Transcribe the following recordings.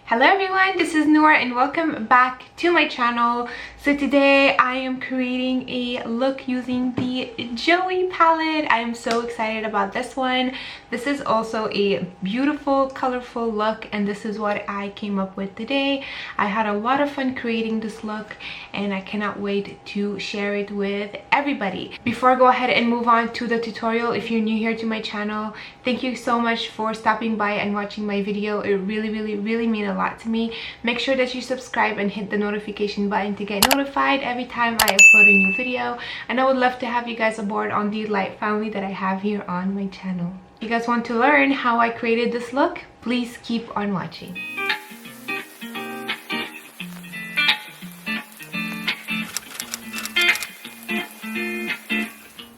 Hello everyone, this is Noor and welcome back to my channel. So today I am creating a look using the Joey palette. I am so excited about this one. This is also a beautiful, colorful look and this is what I came up with today. I had a lot of fun creating this look and I cannot wait to share it with everybody. Before I go ahead and move on to the tutorial, if you're new here to my channel, thank you so much for stopping by and watching my video. It really means a lot to me. Make sure that you subscribe and hit the notification button to get notified every time I upload a new video, and I would love to have you guys aboard on the light family that I have here on my channel. If you guys want to learn how I created this look, please keep on watching.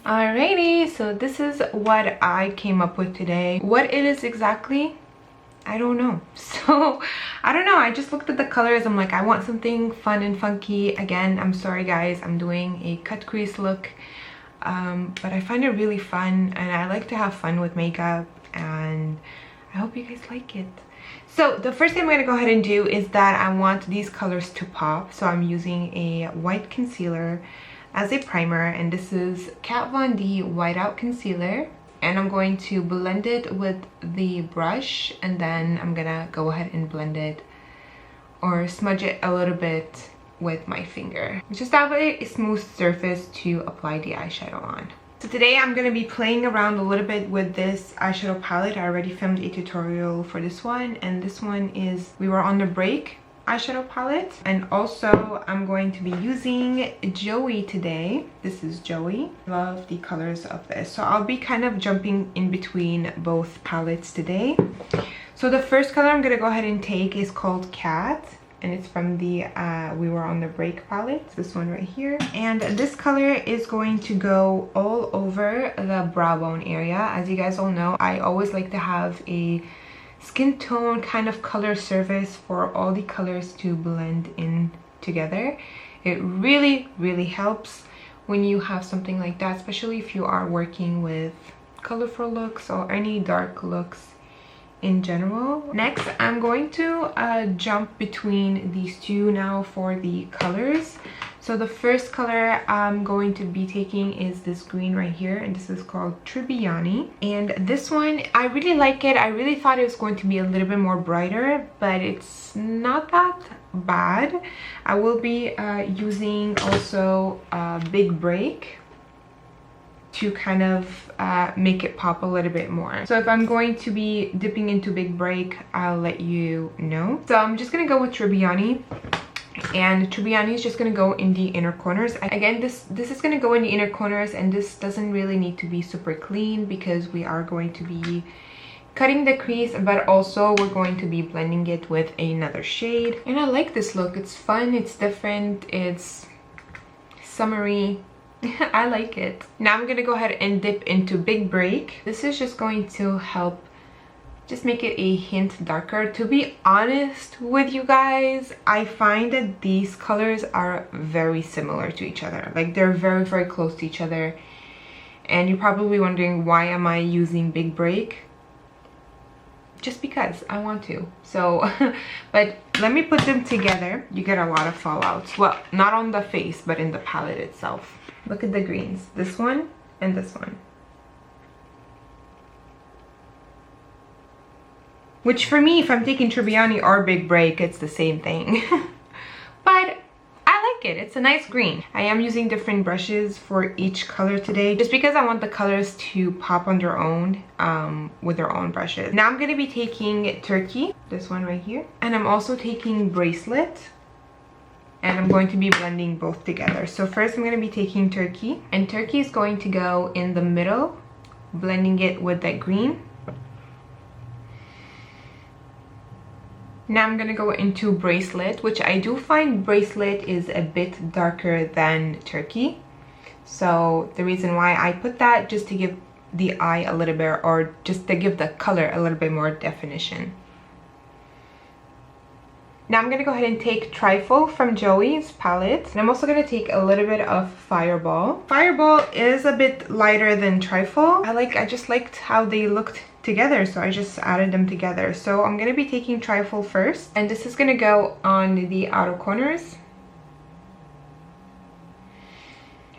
Alrighty, so this is what I came up with today. What it is exactly, I don't know. So I don't know, I just looked at the colors. I'm like, I want something fun and funky. Again, I'm sorry guys, I'm doing a cut crease look, but I find it really fun and I like to have fun with makeup and I hope you guys like it. So the first thing I'm going to go ahead and do is that I want these colors to pop, so I'm using a white concealer as a primer, and this is Kat Von D Whiteout Concealer, and I'm going to blend it with the brush and then I'm gonna go ahead and blend it or smudge it a little bit with my finger. Just have a smooth surface to apply the eyeshadow on. So today I'm going to be playing around a little bit with this eyeshadow palette. I already filmed a tutorial for this one, and this one is We Were on the Break eyeshadow palette. And also I'm going to be using Joey today. This is Joey. Love the colors of this, so I'll be kind of jumping in between both palettes today. So the first color I'm going to go ahead and take is called Cat, and it's from the We Were on the Break palette. It's this one right here, and this color is going to go all over the brow bone area. As you guys all know, I always like to have a skin tone kind of color surface for all the colors to blend in together. It really helps when you have something like that, especially if you are working with colorful looks or any dark looks in general. Next, I'm going to jump between these two now for the colors. So the first color I'm going to be taking is this green right here, and this is called Tribbiani. And this one, I really like it. I really thought it was going to be a little bit more brighter, but it's not that bad. I will be using also Big Break to kind of make it pop a little bit more. So if I'm going to be dipping into Big Break, I'll let you know. So I'm just gonna go with Tribbiani, and Tribbiani is just gonna go in the inner corners. Again, this is gonna go in the inner corners, and this doesn't really need to be super clean because we are going to be cutting the crease, but also we're going to be blending it with another shade. And I like this look. It's fun, it's different, it's summery. I like it. Now I'm gonna go ahead and dip into Big Break. This is just going to help just make it a hint darker. To be honest with you guys, I find that these colors are very similar to each other. Like, they're very close to each other, and you're probably wondering, why am I using Big Break? Just because I want to. So but let me put them together. You get a lot of fallouts. Well, not on the face, but in the palette itself. Look at the greens, this one and this one, which for me, if I'm taking Tribbiani or Big Break, it's the same thing. But I like it. It's a nice green. I am using different brushes for each color today, just because I want the colors to pop on their own with their own brushes. Now I'm going to be taking Turkey, this one right here, and I'm also taking Bracelet, and I'm going to be blending both together. So first I'm going to be taking Turkey, and Turkey is going to go in the middle, blending it with that green. Now I'm going to go into Bracelet, which I do find Bracelet is a bit darker than Turkey. So the reason why I put that, just to give the eye a little bit, or just to give the color a little bit more definition. Now I'm going to go ahead and take Trifle from Joey's palette. And I'm also going to take a little bit of Fireball. Fireball is a bit lighter than Trifle. I just liked how they looked together, so I just added them together. So I'm gonna be taking Trifle first, and this is gonna go on the outer corners.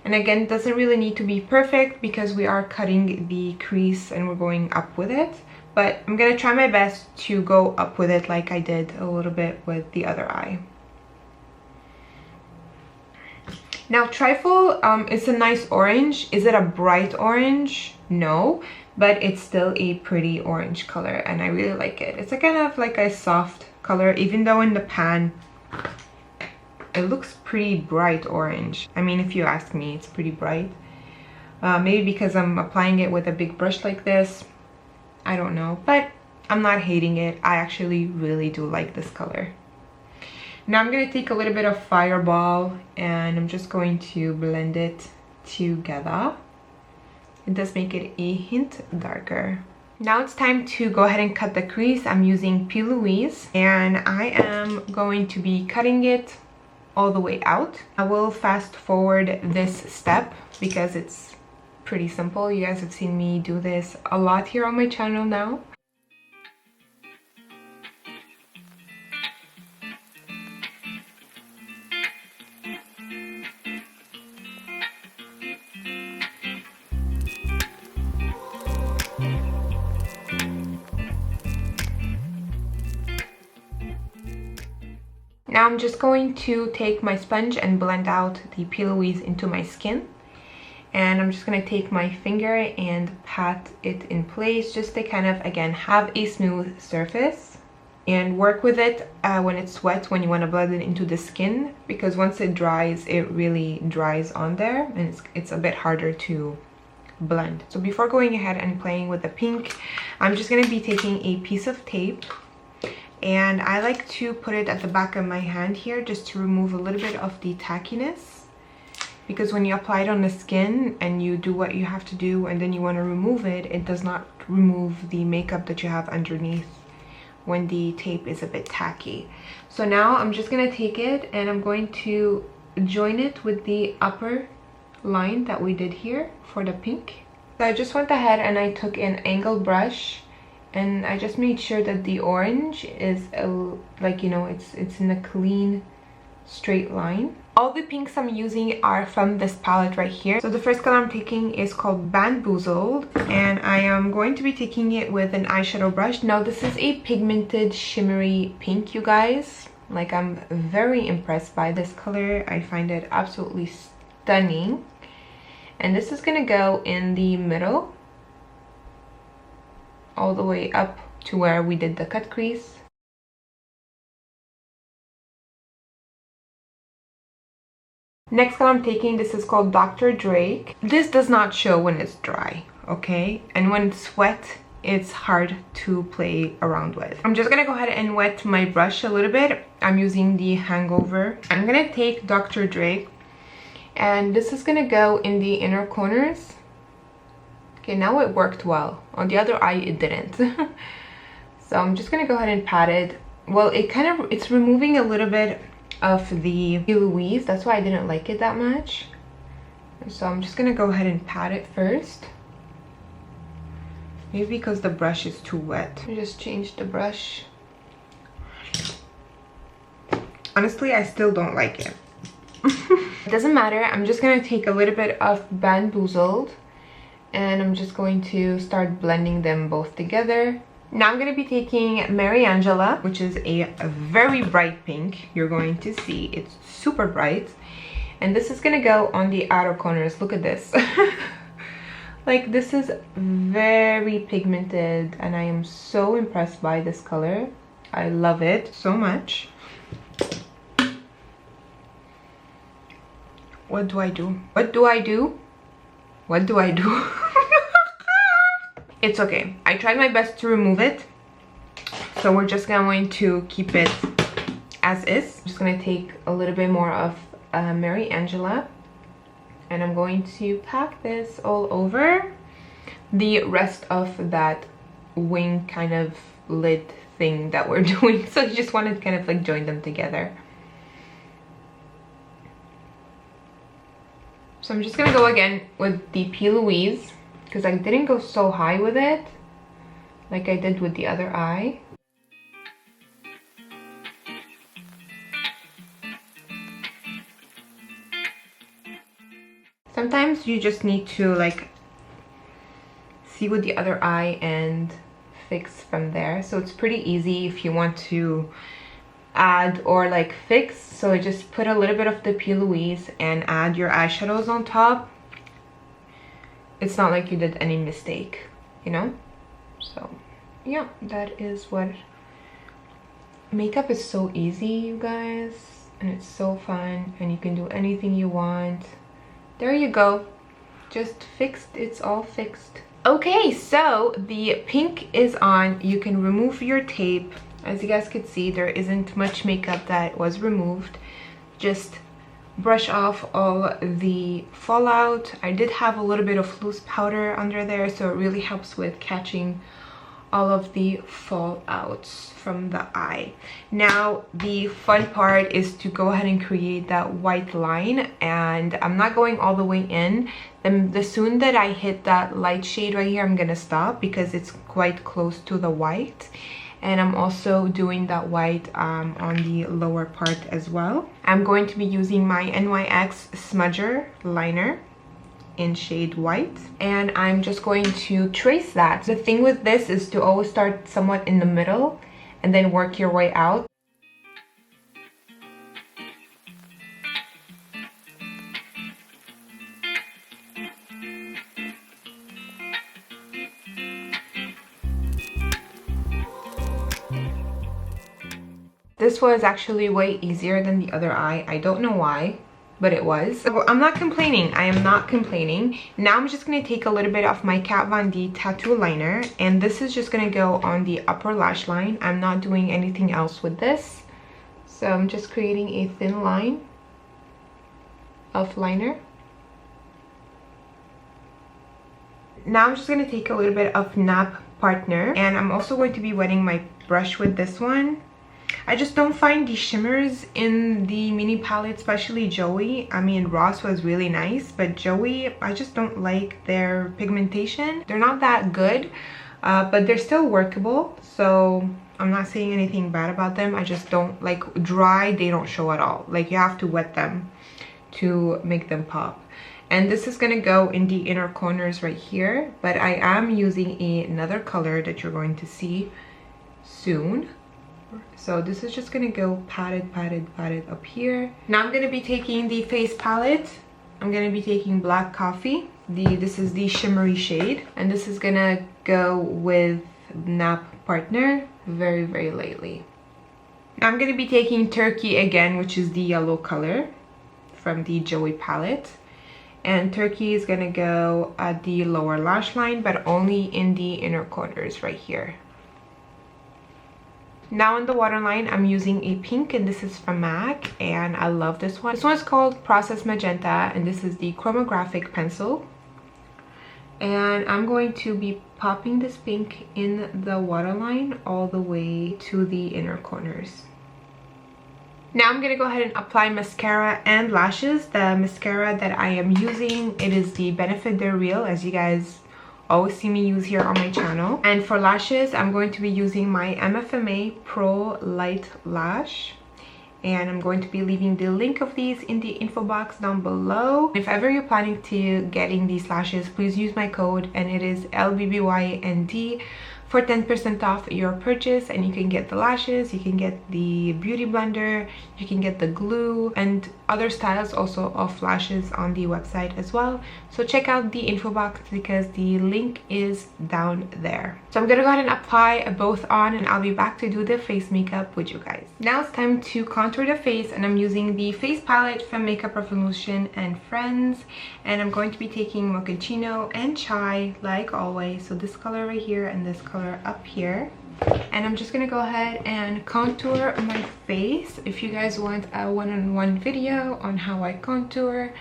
And again, it doesn't really need to be perfect because we are cutting the crease and we're going up with it, but I'm gonna try my best to go up with it like I did a little bit with the other eye. Now Trifle is a nice orange. Is it a bright orange? No, but it's still a pretty orange color and I really like it. It's a kind of like a soft color, even though in the pan it looks pretty bright orange. I mean, if you ask me, it's pretty bright. Maybe because I'm applying it with a big brush like this. I don't know, but I'm not hating it. I actually really do like this color. Now I'm going to take a little bit of Fireball and I'm just going to blend it together. It does make it a hint darker. Now it's time to go ahead and cut the crease. I'm using P. Louise and I am going to be cutting it all the way out. I will fast forward this step because it's pretty simple. You guys have seen me do this a lot here on my channel now. Now I'm just going to take my sponge and blend out the P. Louise into my skin. And I'm just going to take my finger and pat it in place just to kind of, again, have a smooth surface. And work with it when it's wet, when you want to blend it into the skin. Because once it dries, it really dries on there. And it's a bit harder to blend. So before going ahead and playing with the pink, I'm just going to be taking a piece of tape. And I like to put it at the back of my hand here just to remove a little bit of the tackiness, because when you apply it on the skin and you do what you have to do and then you want to remove it, it does not remove the makeup that you have underneath when the tape is a bit tacky. So now I'm just going to take it and I'm going to join it with the upper line that we did here for the pink. So I just went ahead and I took an angled brush and I just made sure that the orange is like, you know, it's in a clean straight line. All the pinks I'm using are from this palette right here. So the first color I'm taking is called Bamboozled, and I am going to be taking it with an eyeshadow brush. Now this is a pigmented shimmery pink, you guys. Like, I'm very impressed by this color. I find it absolutely stunning. And this is gonna go in the middle all the way up to where we did the cut crease. Next color I'm taking, this is called Dr. Drake. This does not show when it's dry, okay? And when it's wet, it's hard to play around with. I'm just gonna go ahead and wet my brush a little bit. I'm using the Hangover. I'm gonna take Dr. Drake, and this is gonna go in the inner corners. Okay, now it worked well. On the other eye, it didn't. So I'm just gonna go ahead and pat it. Well, it's removing a little bit of the P. Louise. That's why I didn't like it that much. So I'm just gonna go ahead and pat it first. Maybe because the brush is too wet. I just changed the brush. Honestly, I still don't like it. It doesn't matter. I'm just gonna take a little bit of Bamboozled and I'm just going to start blending them both together. Now I'm going to be taking Mariangela, which is a very bright pink. You're going to see it's super bright. And this is going to go on the outer corners. Look at this. Like, this is very pigmented and I am so impressed by this color. I love it so much. What do I do? What do I do? What do I do? It's okay. I tried my best to remove it. So we're just going to keep it as is. I'm just going to take a little bit more of Mariangela. And I'm going to pack this all over the rest of that wing kind of lid thing that we're doing. So I just wanted to kind of like join them together. So I'm just gonna go again with the P. Louise because I didn't go so high with it. like I did with the other eye. Sometimes you just need to like see with the other eye and fix from there. So it's pretty easy if you want to add or like fix. So just put a little bit of the P. Louise and add your eyeshadows on top. It's not like you did any mistake, you know? So yeah, that is what makeup is. So easy, you guys, and it's so fun, and you can do anything you want. There you go, just fixed. It's all fixed. Okay, so the pink is on. You can remove your tape. As you guys could see, there isn't much makeup that was removed. Just brush off all the fallout. I did have a little bit of loose powder under there, so it really helps with catching all of the fallouts from the eye. Now the fun part is to go ahead and create that white line, and I'm not going all the way in. The soon that I hit that light shade right here, I'm gonna stop because it's quite close to the white. And I'm also doing that white on the lower part as well. I'm going to be using my NYX Smudger Liner in shade white, and I'm just going to trace that. The thing with this is to always start somewhat in the middle and then work your way out. This was actually way easier than the other eye. I don't know why, but it was. So I'm not complaining. I am not complaining. Now I'm just going to take a little bit of my Kat Von D tattoo liner, and this is just going to go on the upper lash line. I'm not doing anything else with this. So I'm just creating a thin line of liner. Now I'm just going to take a little bit of Nap Partner, and I'm also going to be wetting my brush with this one. I just don't find the shimmers in the mini palette, especially Joey. I mean, Ross was really nice, but Joey, I just don't like their pigmentation. They're not that good, but they're still workable. So I'm not saying anything bad about them. I just don't like dry. They don't show at all. Like, you have to wet them to make them pop. And this is going to go in the inner corners right here, but I am using another color that you're going to see soon. So this is just gonna go patted up here. Now I'm gonna be taking the face palette. I'm gonna be taking Black Coffee. This is the shimmery shade, and this is gonna go with Nap Partner very lightly. Now I'm gonna be taking Turkey again, which is the yellow color from the Joey palette, and Turkey is gonna go at the lower lash line, but only in the inner corners right here. Now in the waterline, I'm using a pink, and this is from MAC, and I love this one. This one is called Process Magenta, and this is the chromographic pencil. And I'm going to be popping this pink in the waterline all the way to the inner corners. Now I'm going to go ahead and apply mascara and lashes. The mascara that I am using, it is the Benefit They're Real, as you guys always see me use here on my channel. And for lashes, I'm going to be using my MFMA Pro Light Lash, and I'm going to be leaving the link of these in the info box down below. If ever you're planning to getting these lashes, please use my code, and it is LBBYND for 10% off your purchase. And you can get the lashes, you can get the beauty blender, you can get the glue, and other styles also of lashes on the website as well. So check out the info box because the link is down there. So I'm gonna go ahead and apply both on, and I'll be back to do the face makeup with you guys. Now it's time to contour the face, and I'm using the face palette from Makeup Revolution and Friends, and I'm going to be taking Macchiato and Chai like always. So this color right here and this color up here, and I'm just gonna go ahead and contour my face. If you guys want a one-on-one video on how I contour,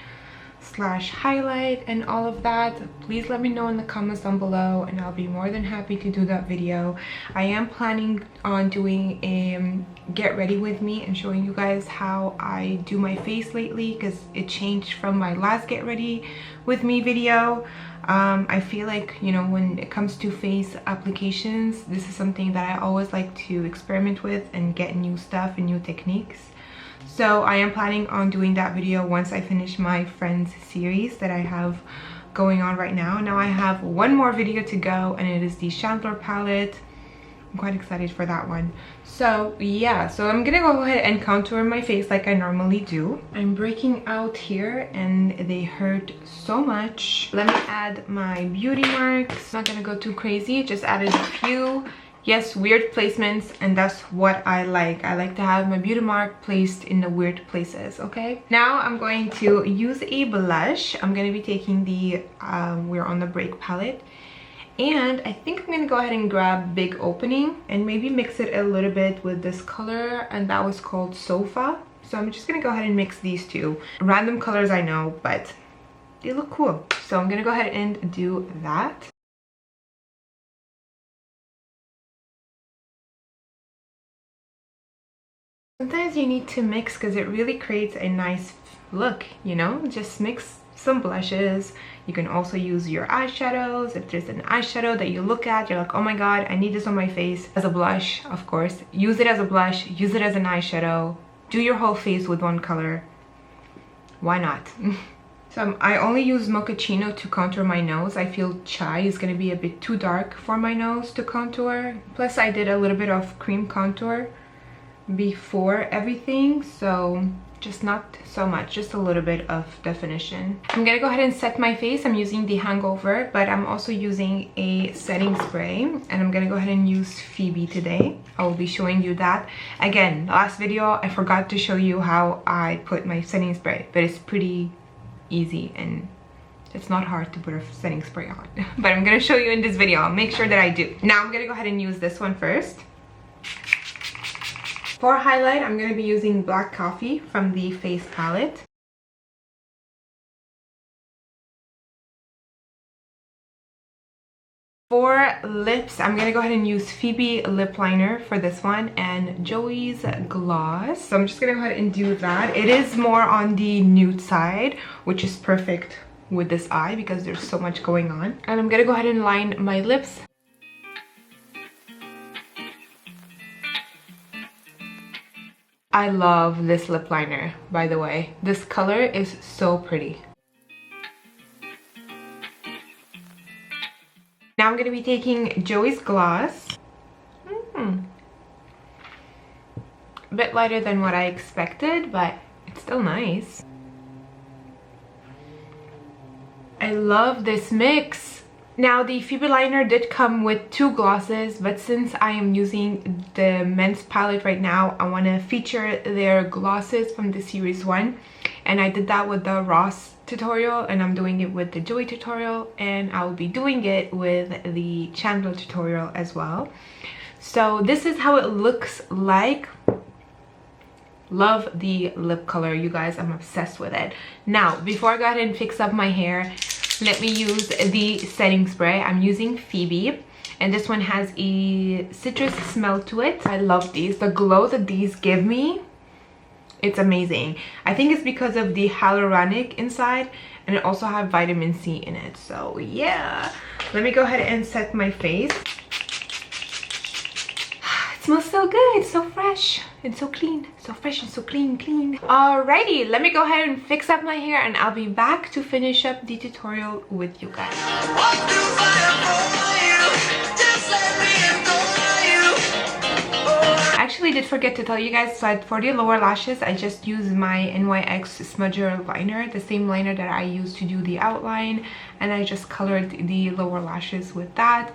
slash highlight and all of that, please let me know in the comments down below and I'll be more than happy to do that video. I am planning on doing a get ready with me and showing you guys how I do my face lately, because it changed from my last get ready with me video. I feel like, you know, when it comes to face applications, this is something that I always like to experiment with and get new stuff and new techniques. So I am planning on doing that video once I finish my Friends series that I have going on right now. Now I have one more video to go, and it is the Chandler palette. I'm quite excited for that one. So yeah, so I'm gonna go ahead and contour my face like I normally do. I'm breaking out here and they hurt so much. Let me add my beauty marks. Not gonna go too crazy, just added a few. Yes, weird placements, and that's what I like. I like to have my beauty mark placed in the weird places, okay? Now I'm going to use a blush. I'm gonna be taking the We're on the Break palette. And I think I'm gonna go ahead and grab Big Opening and maybe mix it a little bit with this color, and that was called Sofa. So I'm just gonna go ahead and mix these two. Random colors, I know, but they look cool. So I'm gonna go ahead and do that. Sometimes you need to mix because it really creates a nice look, you know? Just mix some blushes. You can also use your eyeshadows. If there's an eyeshadow that you look at, you're like, oh my god, I need this on my face. As a blush, of course. Use it as a blush, use it as an eyeshadow. Do your whole face with one color. Why not? So I only use Mochaccino to contour my nose. I feel Chai is going to be a bit too dark for my nose to contour. Plus I did a little bit of cream contour before everything, so just not so much, just a little bit of definition. I'm gonna go ahead and set my face. I'm using the Hangover, but I'm also using a setting spray, and I'm gonna go ahead and use Phoebe today. I will be showing you that. Again, last video I forgot to show you how I put my setting spray, but it's pretty easy and it's not hard to put a setting spray on. But I'm gonna show you in this video. I'll make sure that I do. Now I'm gonna go ahead and use this one first. For highlight, I'm going to be using Black Coffee from the Face palette. For lips, I'm going to go ahead and use Phoebe lip liner for this one and Joey's gloss. So I'm just going to go ahead and do that. It is more on the nude side, which is perfect with this eye because there's so much going on. And I'm going to go ahead and line my lips. I love this lip liner, by the way. This color is so pretty. Now I'm going to be taking Joey's gloss. A bit lighter than what I expected, but it's still nice. I love this mix. Now the Phoebe liner did come with two glosses, but since I am using the men's palette right now, I want to feature their glosses from the series 1, and I did that with the Ross tutorial, and I'm doing it with the Joey tutorial, and I will be doing it with the Chandler tutorial as well. So this is how it looks like. Love the lip color, you guys. I'm obsessed with it. Now before I go ahead and fix up my hair, let me use the setting spray. I'm using Phoebe, and this one has a citrus smell to it. I love these. The glow that these give me, it's amazing. I think it's because of the hyaluronic inside, and it also have vitamin C in it. So yeah, let me go ahead and set my face. It smells so good. It's so fresh and so clean. So fresh and so clean. Alrighty, let me go ahead and fix up my hair, and I'll be back to finish up the tutorial with you guys. I actually did forget to tell you guys that for the lower lashes, I just used my NYX Smudger Liner, the same liner that I used to do the outline, and I just colored the lower lashes with that.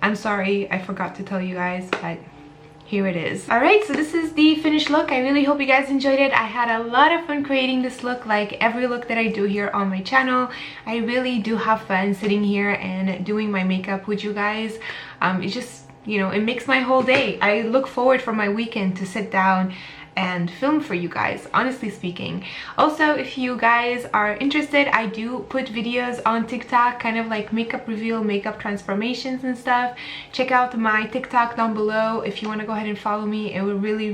I'm sorry, I forgot to tell you guys, but here it is. Alright, so this is the finished look. I really hope you guys enjoyed it. I had a lot of fun creating this look, like every look that I do here on my channel. I really do have fun sitting here and doing my makeup with you guys. It just, you know, it makes my whole day. I look forward for my weekend to sit down and film for you guys, honestly speaking. Also, if you guys are interested, I do put videos on TikTok, kind of like makeup reveal, makeup transformations and stuff. Check out my TikTok down below if you want to go ahead and follow me. It would really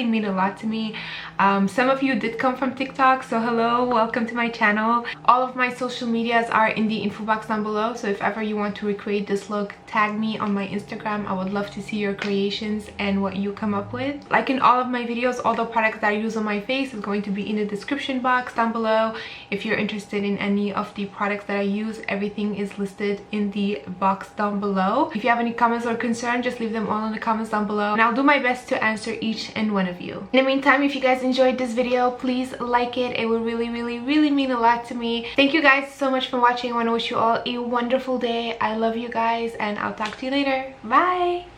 mean a lot to me. Some of you did come from TikTok, so hello, welcome to my channel. All of my social medias are in the info box down below, so if ever you want to recreate this look, tag me on my Instagram. I would love to see your creations and what you come up with. Like in all of my videos, all the products that I use on my face is going to be in the description box down below. If you're interested in any of the products that I use, everything is listed in the box down below. If you have any comments or concerns, just leave them all in the comments down below, and I'll do my best to answer each and one of you. In the meantime, if you guys enjoyed this video, please like it. It would really mean a lot to me. Thank you guys so much for watching. I want to wish you all a wonderful day. I love you guys, and I'll talk to you later. Bye.